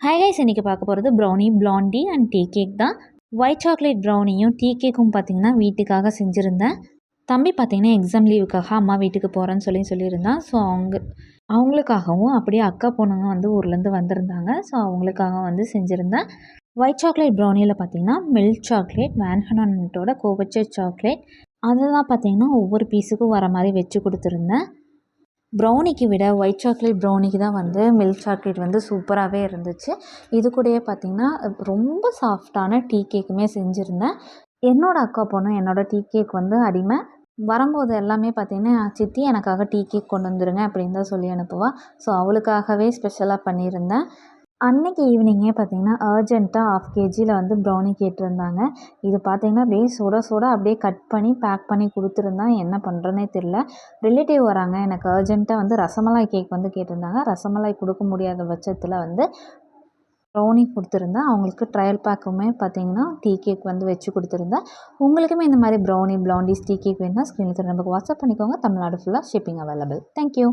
Hi guys, இன்றைக்கி பார்க்க போகிறது brownie, blondie and tea cake தான். ஒயிட் சாக்லேட் ப்ரௌனியும் டீ கேக்கும் பார்த்திங்கன்னா வீட்டுக்காக செஞ்சுருந்தேன். தம்பி பார்த்திங்கன்னா எக்ஸாம் லீவுக்காக அம்மா வீட்டுக்கு போகிறேன்னு சொல்லியிருந்தான். ஸோ அவங்களுக்காகவும் அப்படியே அக்கா பொண்ணுங்க வந்து ஊர்லேருந்து வந்திருந்தாங்க. ஸோ அவங்களுக்காக செஞ்சுருந்தேன். ஒயிட் சாக்லேட் ப்ரௌனியில் பார்த்திங்கன்னா மில்க் சாக்லேட், வேன்ஹனோட கோவச்ச சாக்லேட் அதெல்லாம் பார்த்திங்கன்னா ஒவ்வொரு பீஸுக்கும் வர மாதிரி வச்சு கொடுத்துருந்தேன். ப்ரௌனிக்கு விட ஒயிட் சாக்லேட் ப்ரௌனிக்கு தான் மில்க் சாக்லேட் சூப்பராகவே இருந்துச்சு. இது கூடயே பார்த்திங்கன்னா ரொம்ப சாஃப்டான டீ கேக்குமே செஞ்சுருந்தேன். என்னோடய அக்கா பொண்ணு என்னோடய டீ கேக் அடிமை. வரும்போது எல்லாமே பார்த்திங்கன்னா, சித்தி எனக்காக டீ கேக் கொண்டு வந்துருங்க அப்படின்னு தான் சொல்லி அனுப்புவாள். ஸோ அவளுக்காகவே ஸ்பெஷலாக பண்ணியிருந்தேன். அன்றைக்கி ஈவினிங்கே பார்த்திங்கன்னா அர்ஜென்ட்டாக 1/2 kg ப்ரௌனி கேட்டிருந்தாங்க. இது பார்த்திங்கன்னா அப்படியே சுட சுட அப்படியே கட் பண்ணி பேக் பண்ணி கொடுத்துருந்தேன். என்ன பண்ணுறேன்னே தெரில. ரிலேட்டிவ் வராங்க, எனக்கு அர்ஜென்ட்டாக ரசமலாய் கேக் கேட்டிருந்தாங்க. ரசமலாய் கொடுக்க முடியாத பட்சத்தில் ப்ரௌனி கொடுத்துருந்தேன். அவங்களுக்கு ட்ரையல் பேக்குமே பார்த்திங்கன்னா டீ கேக் வச்சு கொடுத்துருந்தேன். உங்களுக்குமே இந்த மாதிரி ப்ரௌனி, பிளாண்டிஸ், டீ கேக் வேணுன்னா ஸ்க்ரீனில் நமக்கு வாட்ஸ்அப் பண்ணிக்கோங்க. தமிழ்நாடு ஃபுல்லாக ஷிப்பிங் அவைலபிள். தேங்க்யூ.